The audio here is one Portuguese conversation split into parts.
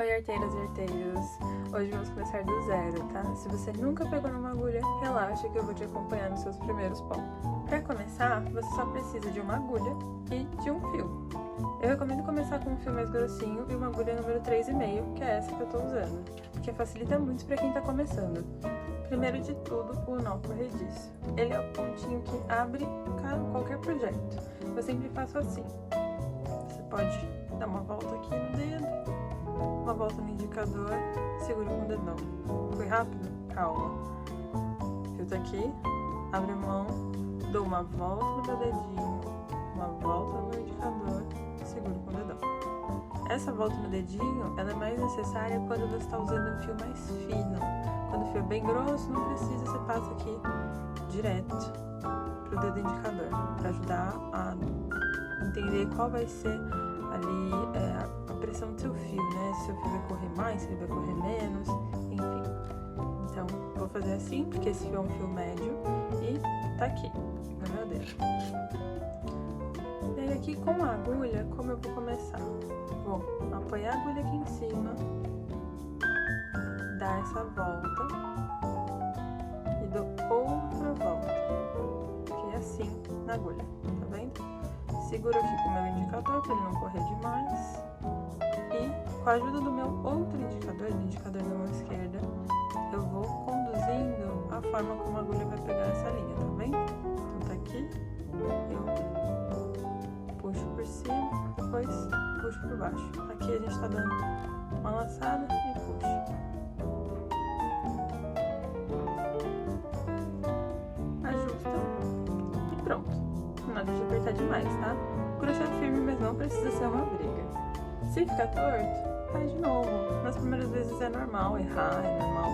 Oi, arteiras e arteiros! Hoje vamos começar do zero, tá? Se você nunca pegou numa agulha, relaxa que eu vou te acompanhar nos seus primeiros pontos. Para começar, você só precisa de uma agulha e de um fio. Eu recomendo começar com um fio mais grossinho e uma agulha número 3,5, que é essa que eu tô usando, porque facilita muito para quem tá começando. Primeiro de tudo, o nó corrediço. Ele é o pontinho que abre qualquer projeto. Eu sempre faço assim. Você pode dar uma volta aqui no dedo, uma volta no indicador, segura com o dedão. Foi rápido? Calma. O fio tá aqui, abre a mão, dou uma volta no meu dedinho, uma volta no meu indicador, seguro com o dedão. Essa volta no dedinho, ela é mais necessária quando você está usando um fio mais fino. Quando o fio é bem grosso, não precisa, você passa aqui direto pro dedo indicador, para ajudar a entender qual vai ser ali a pressão do seu fio, né? Se o seu fio vai correr mais, se ele vai correr menos, enfim. Então, vou fazer assim, porque esse fio é um fio médio e tá aqui, no meu dedo. E aí aqui com a agulha, como eu vou começar? Vou apoiar a agulha aqui em cima, dar essa volta e dou outra volta, que é assim na agulha, tá vendo? Seguro aqui com o meu indicador para ele não correr demais e com a ajuda do meu outro indicador, do indicador da mão esquerda, eu vou conduzindo a forma como a agulha vai pegar essa linha, tá vendo? Então tá aqui, eu puxo por cima, depois puxo por baixo. Aqui a gente tá dando uma laçada e puxa. Ajusta e pronto. Nada de apertar demais, tá? O crochê é firme, mas não precisa ser uma briga. Se ficar torto, faz de novo. Nas primeiras vezes é normal errar, é normal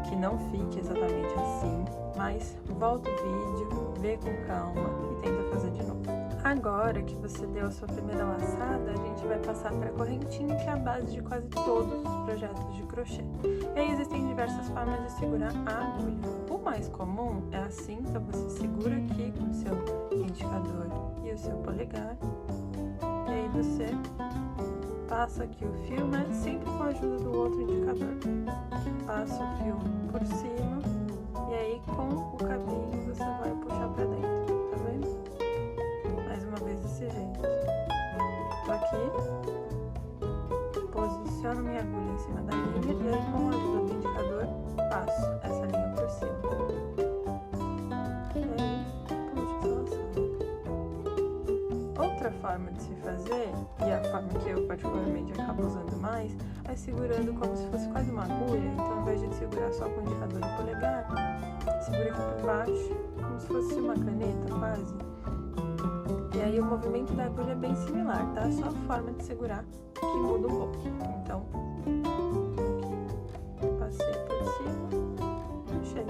que não fique exatamente assim, mas volta o vídeo, vê com calma e tenta fazer de novo. Agora que você deu a sua primeira laçada, a gente vai passar para a correntinha, que é a base de quase todos os projetos de crochê. E aí existem diversas formas de segurar a agulha. O mais comum é assim, então você segura aqui com o seu indicador e o seu polegar. E aí você passa aqui o fio, né? Sempre com a ajuda do outro indicador. Passa o fio por cima e aí com o cabinho você vai puxar para dentro, tá vendo? Mais uma vez desse jeito. Tô aqui, posiciono minha agulha em cima da linha e aí com a ajuda do indicador passo essa linha por cima. E aí puxo essa laçada. Outra forma de se fazer, e a forma que eu particularmente acabo usando mais, é segurando como se fosse quase uma agulha. Então, ao invés de segurar só com o indicador e o polegar, segura aqui por baixo, como se fosse uma caneta quase. E aí o movimento da agulha é bem similar, tá? Só a forma de segurar que muda um pouco. Então, aqui, passei por cima, puxei.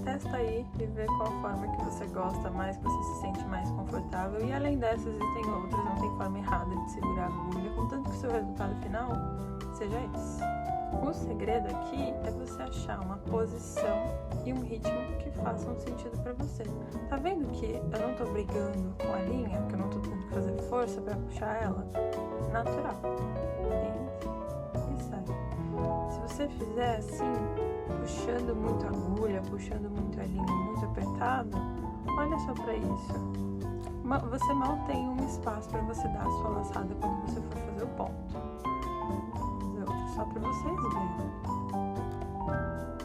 Testa aí e vê qual forma que você gosta mais, que você se sente mais confortável. E além dessas, existem outras, não tem forma errada de segurar a agulha, contanto que o seu resultado final seja esse. O segredo aqui é você achar uma posição e um ritmo que façam sentido pra você. Tá vendo que eu não tô brigando com a linha, que eu não tô tendo que fazer força pra puxar ela? Natural. Entra e sai. Se você fizer assim, puxando muito a agulha, puxando muito a linha, muito apertado, olha só pra isso. Você mal tem um espaço pra você dar a sua laçada quando você for fazer o ponto. Só pra vocês verem.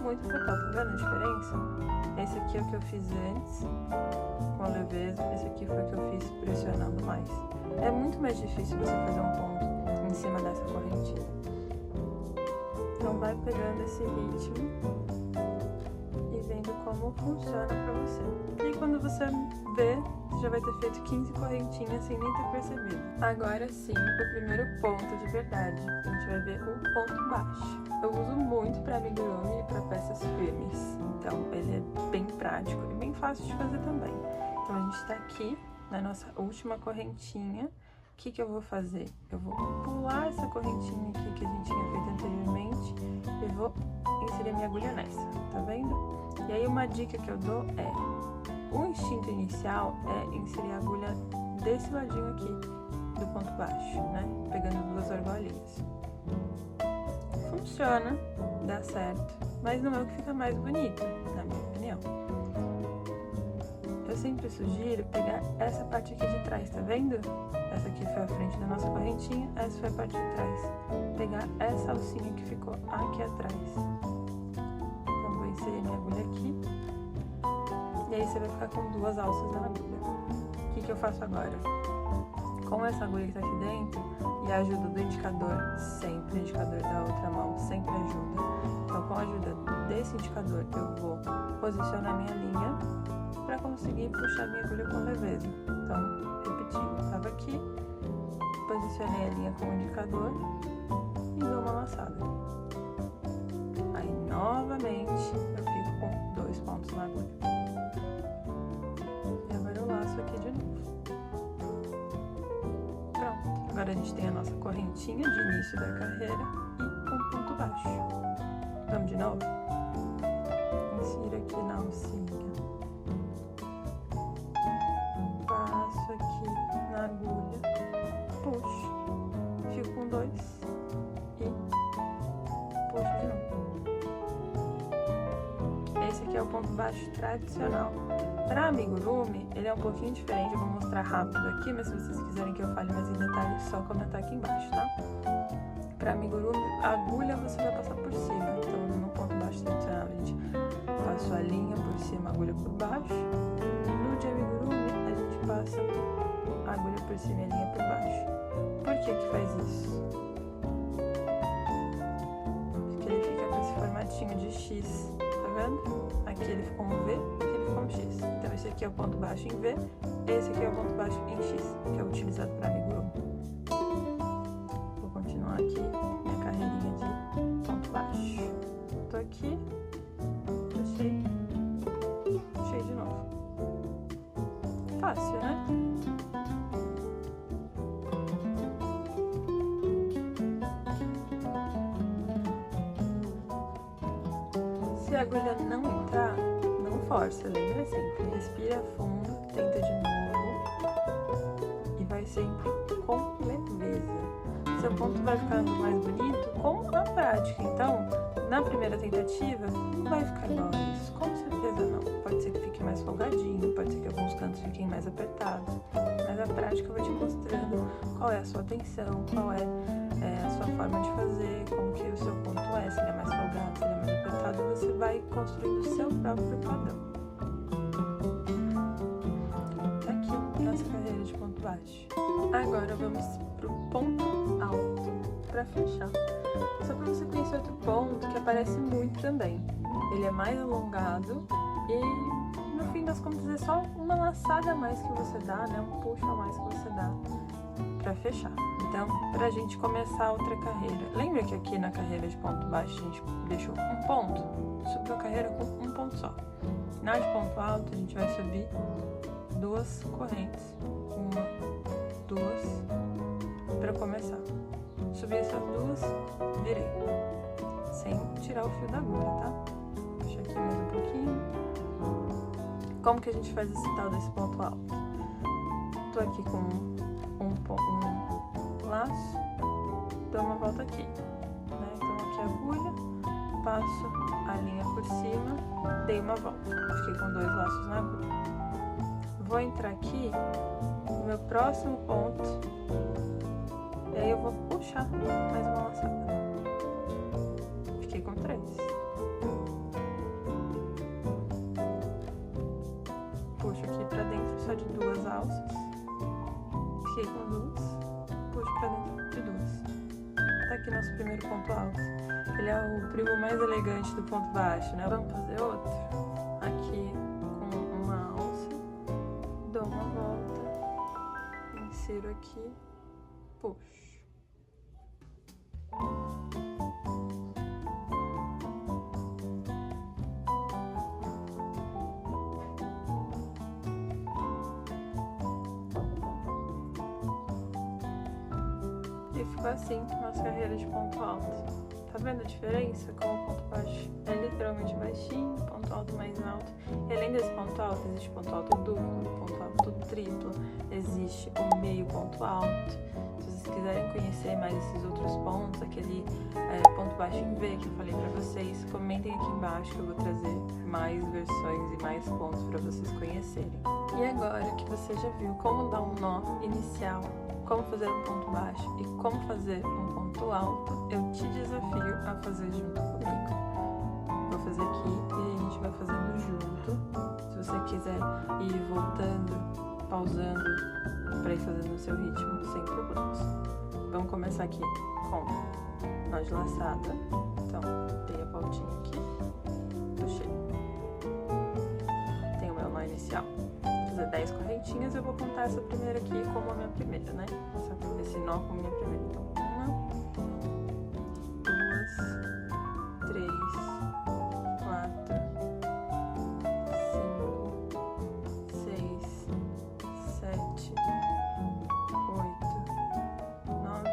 Muito legal, tá vendo a diferença? Esse aqui é o que eu fiz antes, com leveza. Esse aqui foi o que eu fiz pressionando mais. É muito mais difícil você fazer um ponto em cima dessa correntinha. Então vai pegando esse ritmo e vendo como funciona pra você. E quando você vê, você já vai ter feito 15 correntinhas sem nem ter percebido. Agora sim, o primeiro ponto de verdade. A gente vai ver o ponto baixo. Eu uso muito para amigurumi e para peças firmes. Então ele é bem prático e bem fácil de fazer também. Então a gente está aqui na nossa última correntinha. O que eu vou fazer? Eu vou pular essa correntinha aqui que a gente tinha feito anteriormente e vou inserir a minha agulha nessa, tá vendo? E aí uma dica que eu dou é: o instinto inicial é inserir a agulha desse ladinho aqui do ponto baixo, né? Pegando duas argolinhas. Funciona, dá certo, mas não é o que fica mais bonito, na minha opinião. Eu sempre sugiro pegar essa parte aqui de trás, tá vendo? Essa aqui foi a frente da nossa correntinha, essa foi a parte de trás. Pegar essa alcinha que ficou aqui atrás. Então, vou inserir minha agulha aqui. E aí você vai ficar com duas alças na agulha. O que eu faço agora? Com essa agulha que tá aqui dentro, e a ajuda do indicador, sempre o indicador da outra mão, sempre ajuda. Então, com a ajuda desse indicador, eu vou posicionar minha linha para conseguir puxar minha agulha com leveza. Então, repetindo, eu tava aqui, posicionei a linha com o indicador e dou uma laçada. Aí, novamente, eu fico com 2 pontos na agulha. E agora eu laço aqui de novo. Pronto. Agora a gente tem a nossa correntinha de início da carreira e um ponto baixo. Vamos de novo? Insiro aqui na alcinha. Passo aqui na agulha. Puxo. Fico com 2 e puxo de novo. Esse aqui é o ponto baixo tradicional. Para amigurumi, ele é um pouquinho diferente, eu vou mostrar rápido aqui, mas se vocês quiserem que eu fale mais em detalhes, é só comentar aqui embaixo, tá? Para amigurumi, a agulha você vai passar por cima, então no ponto baixo tradicional a gente passa a linha por cima, a agulha por baixo. No de amigurumi, a gente passa a agulha por cima e a linha por baixo. Por que faz isso? Porque ele fica com esse formatinho de X, tá vendo? Aqui ele ficou um V, aqui ele ficou um X. Então esse aqui é o ponto baixo em V, esse aqui é o ponto baixo em X, que é utilizado para amigurumi. Vou continuar aqui minha carreirinha de ponto baixo. Tô aqui, puxei, puxei de novo. Fácil, né? Se a agulha não entrar, não força, lembra sempre, respira fundo, tenta de novo e vai sempre com leveza. Seu ponto vai ficando mais bonito com a prática, então na primeira tentativa não vai ficar igual a isso, com certeza não. Pode ser que fique mais folgadinho, pode ser que alguns cantos fiquem mais apertados, mas a prática vai te mostrando qual é a sua atenção, qual é a sua forma de fazer, como que o seu ponto é, se ele é mais folgado, se ele é mais apertado, você vai construindo o seu próprio padrão. Aqui, nossa carreira de ponto baixo. Agora vamos pro ponto alto, para fechar. Só para você conhecer outro ponto que aparece muito também. Ele é mais alongado e, no fim das contas, é só uma laçada a mais que você dá, né? Um puxo a mais que você dá para fechar. Então, pra gente começar outra carreira, lembra que aqui na carreira de ponto baixo a gente deixou um ponto? Subiu a carreira com um ponto só. Na de ponto alto a gente vai subir 2 correntes, 1, 2, para começar. Subir essas 2, virei, sem tirar o fio da agulha, tá? Puxa aqui mais um pouquinho. Como que a gente faz esse tal desse ponto alto? Tô aqui com um laço, dou uma volta aqui, né? Então aqui a agulha, passo a linha por cima, dei uma volta, fiquei com 2 laços na agulha. Vou entrar aqui no meu próximo ponto e aí eu vou puxar mais uma laçada. Fiquei com 3. Puxo aqui pra dentro só de 2 alças. Fiquei com 2, puxo pra dentro de 2. Tá aqui nosso primeiro ponto alto. Ele é o primo mais elegante do ponto baixo, né? Vamos fazer outro. Aqui com uma alça, dou uma volta, insiro aqui, puxo. E ficou assim nossa carreira de ponto alto, Tá vendo a diferença? Como o ponto baixo é literalmente baixinho, ponto alto mais alto. E além desse ponto alto, existe ponto alto duplo, ponto alto triplo, existe o meio ponto alto. Se vocês quiserem conhecer mais esses outros pontos, aquele ponto baixo em V que eu falei pra vocês, comentem aqui embaixo que eu vou trazer mais versões e mais pontos pra vocês conhecerem. E agora que você já viu como dar um nó inicial, como fazer um ponto baixo e como fazer um ponto alto, eu te desafio a fazer junto comigo. Vou fazer aqui e a gente vai fazendo junto. Se você quiser ir voltando, pausando, para ir fazendo no seu ritmo, sem problemas. Vamos começar aqui com nó de laçada. Então, dei a voltinha aqui, puxei. Tem o meu nó inicial. Vou fazer 10 correntinhas, eu vou contar essa primeira aqui como a minha primeira, né? Esse nó como a minha primeira. Então, 1, 2, 3, 4, 5, 6, 7, 8, 9,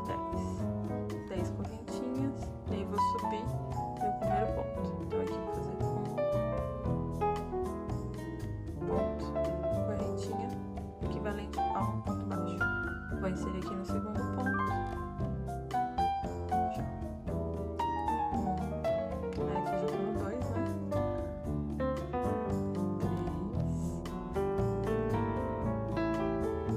10. 10 correntinhas. E aí vou subir o primeiro ponto. Então aqui vou fazer ponto, correntinha, equivalente a um ponto baixo. Vou inserir aqui no segundo ponto. Aqui já tô no 2, né? 3,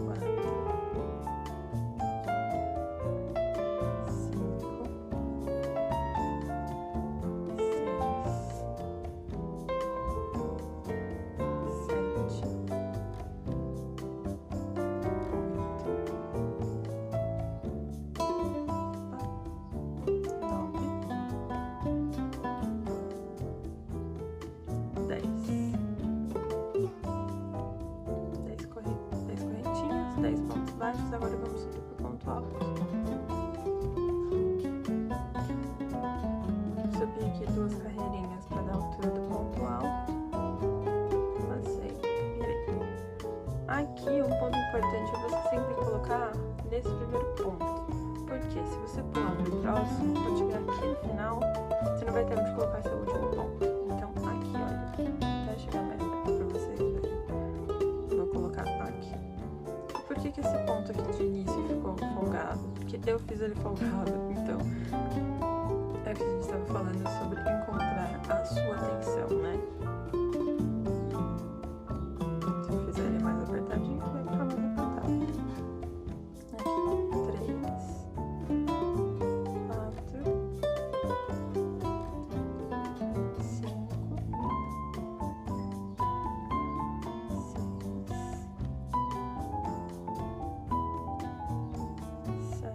4, 5, 6, 7, 10 correntinhas, 10 pontos baixos. Agora vamos subir para o ponto alto. Subi aqui 2 carreirinhas para dar a altura do ponto alto. Passei, virei. Aqui um ponto importante é você sempre colocar nesse primeiro ponto. Porque se você pular para o próximo, quando chegar aqui no final, você não vai ter onde colocar seu último ponto. Então aqui, olha, até chegar mais perto para vocês verem. Vou colocar aqui. Por que esse ponto aqui de início ficou folgado? Porque eu fiz ele folgado, então é o que a gente estava falando sobre encontrar a sua atenção, né? Se eu fizer ele mais apertadinho, vai ficar mais apertado. Aqui, 3, 4, 5, 6, 7, 10.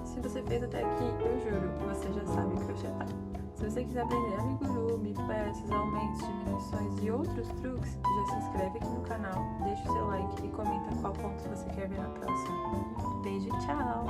Se você fez até aqui, eu juro, você já sabe crochetar. Se você quiser aprender amigurumi, peças, aumentos, diminuições e outros truques, já se inscreve aqui no canal, deixa o seu like e comenta qual ponto você quer ver na próxima. Beijo e tchau!